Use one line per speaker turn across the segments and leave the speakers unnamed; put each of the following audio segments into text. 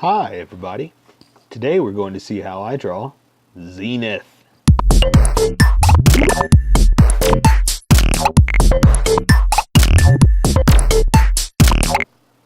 Hi everybody, today we're going to see how I draw Zenith.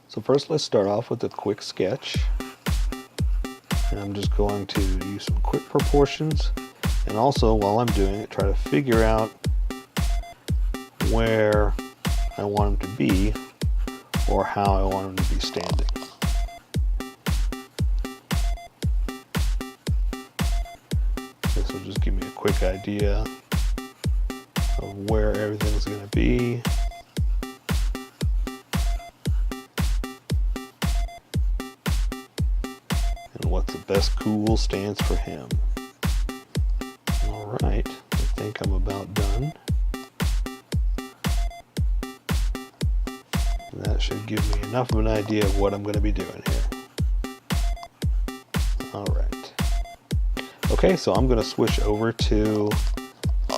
So first let's start off with a quick sketch. And I'm just going to use some quick proportions, and also while I'm doing it try to figure out where I want him to be or how I want him to be standing. This will just give me a quick idea of where everything's going to be. And what the best cool stands for him. Alright, I think I'm about done. And that should give me enough of an idea of what I'm going to be doing here. Alright. Okay, so I'm going to switch over to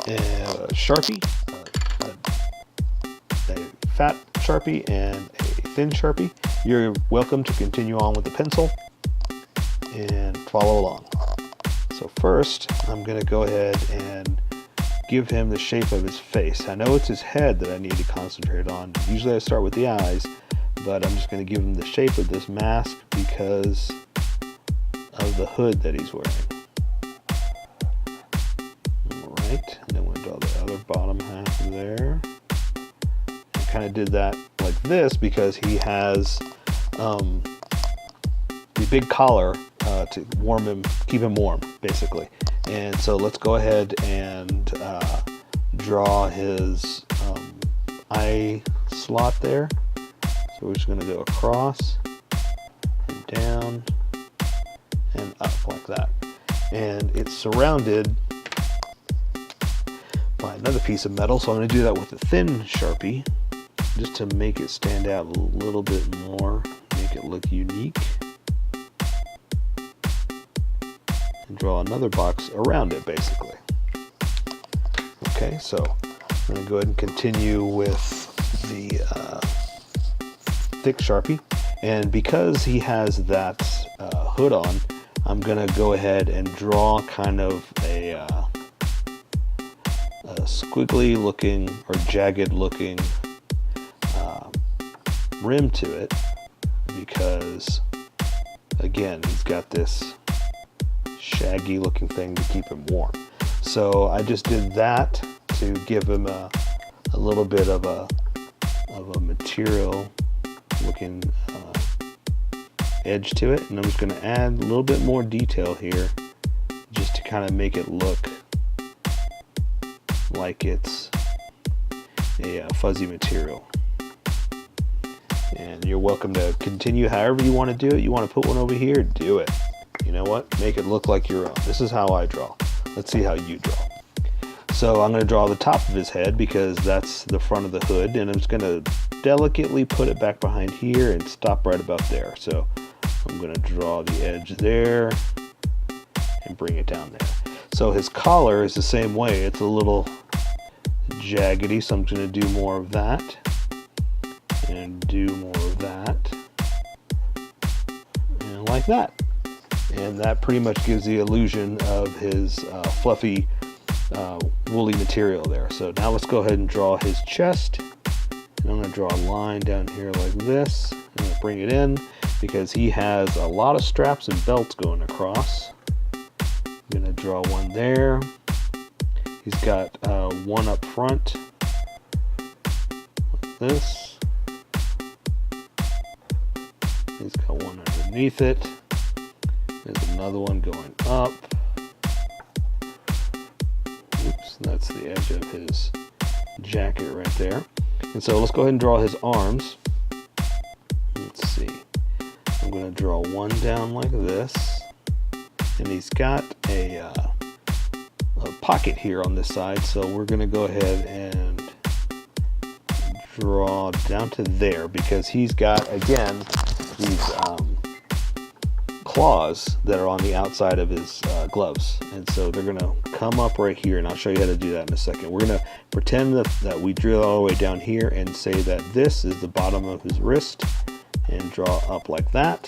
a Sharpie, a fat Sharpie and a thin Sharpie. You're welcome to continue on with the pencil and follow along. So first, I'm going to go ahead and give him the shape of his face. I know it's his head that I need to concentrate on. Usually I start with the eyes, but I'm just going to give him the shape of this mask because of the hood that he's wearing. Alright, and then we'll draw the other bottom half there. I kind of did that like this because he has the big collar to warm him, keep him warm, basically. And so let's go ahead and draw his eye slot there. So we're just going to go across and down and up like that. And it's surrounded by another piece of metal, so I'm going to do that with a thin Sharpie just to make it stand out a little bit more, make it look unique. And draw another box around it, basically. Okay, so I'm going to go ahead and continue with the thick Sharpie, and because he has that hood on, I'm going to go ahead and draw kind of a squiggly looking or jagged looking rim to it, because again he's got this shaggy looking thing to keep him warm. So I just did that to give him a little bit of a material looking edge to it, and I'm just going to add a little bit more detail here just to kind of make it look like it's a fuzzy material. And you're welcome to continue however you want to do it. You want to put one over here, do it. You know what? Make it look like your own. This is how I draw. Let's see how you draw. So I'm going to draw the top of his head because that's the front of the hood, and I'm just going to delicately put it back behind here and stop right about there. So I'm going to draw the edge there and bring it down there. So his collar is the same way. It's a little jaggedy, so I'm going to do more of that and do more of that and like that. And that pretty much gives the illusion of his fluffy woolly material there. So now let's go ahead and draw his chest. And I'm going to draw a line down here like this. I'm going to bring it in because he has a lot of straps and belts going across. I'm going to draw one there. He's got one up front like this. He's got one underneath it. There's another one going up. Oops, that's the edge of his jacket right there. And so let's go ahead and draw his arms. Let's see. I'm going to draw one down like this. And he's got a pocket here on this side. So we're going to go ahead and draw down to there because he's got, again, these claws that are on the outside of his gloves, and so they're going to come up right here, and I'll show you how to do that in a second. We're going to pretend that we drill all the way down here and say that this is the bottom of his wrist and draw up like that,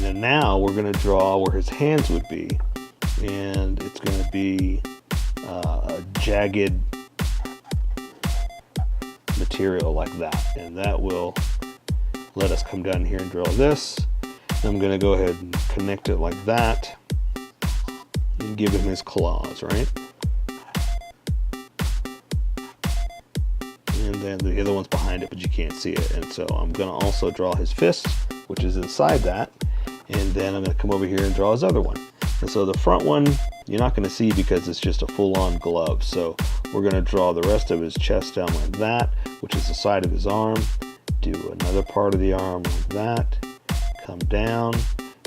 and then now we're going to draw where his hands would be, and it's going to be a jagged material like that, and that will let us come down here and draw this. I'm going to go ahead and connect it like that and give him his claws, right? And then the other one's behind it, but you can't see it. And so I'm going to also draw his fist, which is inside that, and then I'm going to come over here and draw his other one. And so the front one you're not going to see because it's just a full-on glove. So we're going to draw the rest of his chest down like that, which is the side of his arm. Do another part of the arm like that, come down,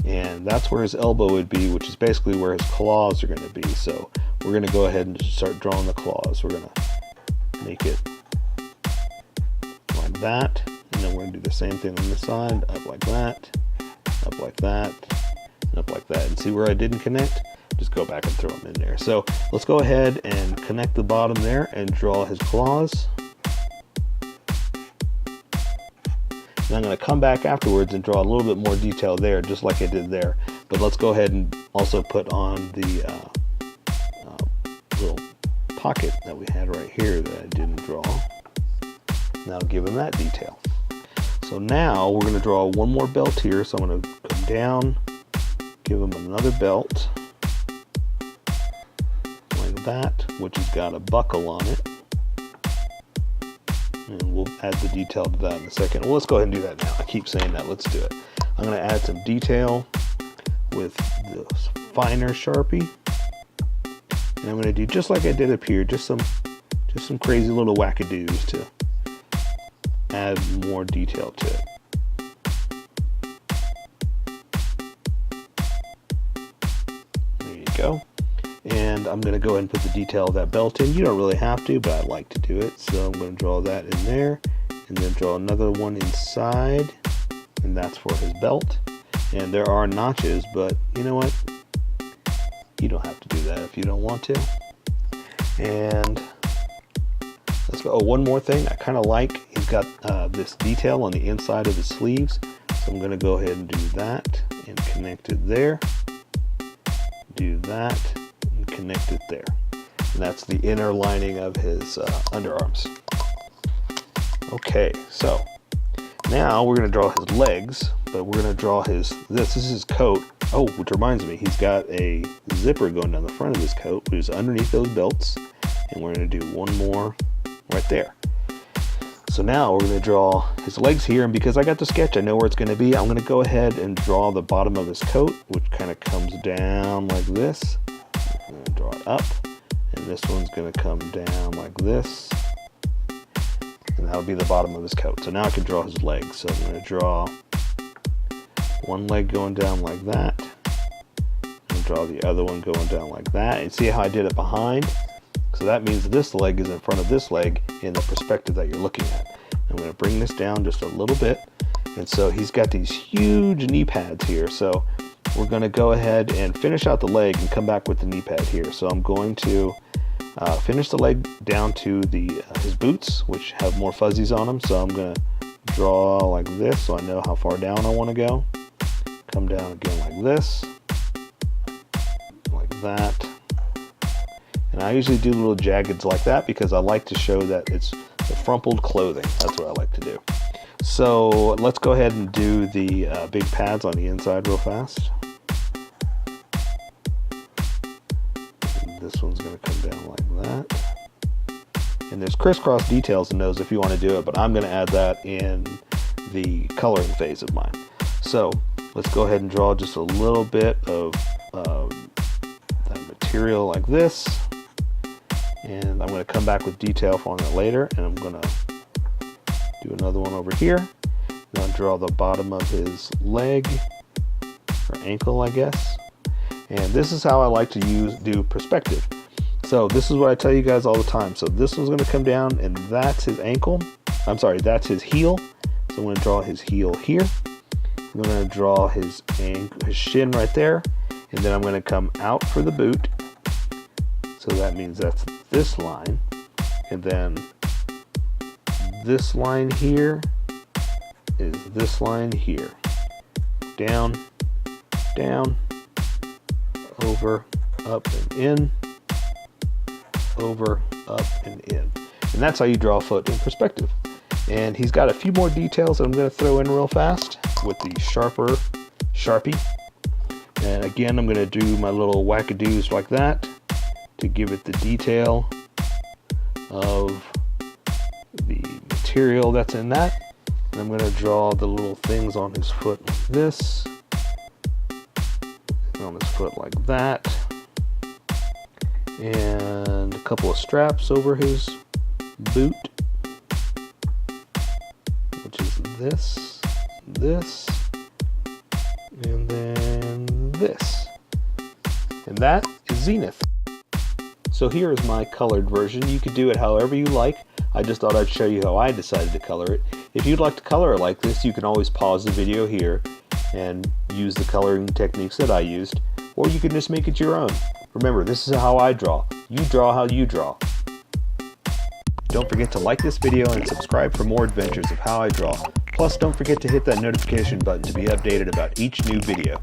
and that's where his elbow would be, which is basically where his claws are going to be. So we're going to go ahead and start drawing the claws. We're going to make it like that, and then we're going to do the same thing on this side, up like that, up like that, and up like that. And see where I didn't connect? Just go back and throw them in there. So let's go ahead and connect the bottom there and draw his claws. And I'm going to come back afterwards and draw a little bit more detail there, just like I did there. But let's go ahead and also put on the little pocket that we had right here that I didn't draw. Now give him that detail. So now we're going to draw one more belt here. So I'm going to come down, give him another belt like that, which has got a buckle on it. And we'll add the detail to that in a second. Well, let's go ahead and do that now. I keep saying that. Let's do it. I'm going to add some detail with the finer Sharpie. And I'm going to do just like I did up here, just some crazy little wackadoos to add more detail to it. There you go. And I'm going to go ahead and put the detail of that belt in. You don't really have to, but I like to do it. So I'm going to draw that in there, and then draw another one inside, and that's for his belt. And there are notches, but you know what? You don't have to do that if you don't want to. And let's go. Oh, one more thing. I kind of like, he's got this detail on the inside of his sleeves. So I'm going to go ahead and do that and connect it there. Do that. Connect it there, and that's the inner lining of his underarms. Okay, so now we're going to draw his legs, but we're going to draw this is his coat. Oh, which reminds me, he's got a zipper going down the front of his coat, which is underneath those belts, and we're going to do one more right there. So now we're going to draw his legs here, and because I got the sketch, I know where it's going to be. I'm going to go ahead and draw the bottom of his coat, which kind of comes down like this. I'm going to draw it up, and this one's going to come down like this, and that'll be the bottom of his coat. So now I can draw his legs. So I'm going to draw one leg going down like that, and draw the other one going down like that, and see how I did it behind? So that means this leg is in front of this leg in the perspective that you're looking at. I'm going to bring this down just a little bit, and so he's got these huge knee pads here. So we're going to go ahead and finish out the leg and come back with the knee pad here. So I'm going to finish the leg down to his boots, which have more fuzzies on them. So I'm going to draw like this so I know how far down I want to go. Come down again like this, like that. And I usually do little jaggeds like that because I like to show that it's the frumpled clothing. That's what I like to do. So let's go ahead and do the big pads on the inside real fast. And this one's going to come down like that. And there's crisscross details in those if you want to do it, but I'm going to add that in the coloring phase of mine. So let's go ahead and draw just a little bit of that material like this. And I'm going to come back with detail on it later, and I'm going to do another one over here. Now draw the bottom of his leg, or ankle, I guess. And this is how I like to do perspective. So this is what I tell you guys all the time. So this one's going to come down, and that's his ankle. I'm sorry, that's his heel. So I'm going to draw his heel here. I'm going to draw his shin right there, and then I'm going to come out for the boot. So that means that's this line, and then this line here is this line here. Down, down, over, up, and in, over, up, and in. And that's how you draw a foot in perspective. And he's got a few more details that I'm going to throw in real fast with the sharper Sharpie. And again, I'm going to do my little wackadoos like that to give it the detail of the material that's in that. And I'm going to draw the little things on his foot like this, on his foot like that, and a couple of straps over his boot, which is this, this, and then this. And that is Zenith. So here is my colored version. You could do it however you like. I just thought I'd show you how I decided to color it. If you'd like to color it like this, you can always pause the video here and use the coloring techniques that I used, or you can just make it your own. Remember, this is how I draw. You draw how you draw. Don't forget to like this video and subscribe for more adventures of how I draw. Plus, don't forget to hit that notification button to be updated about each new video.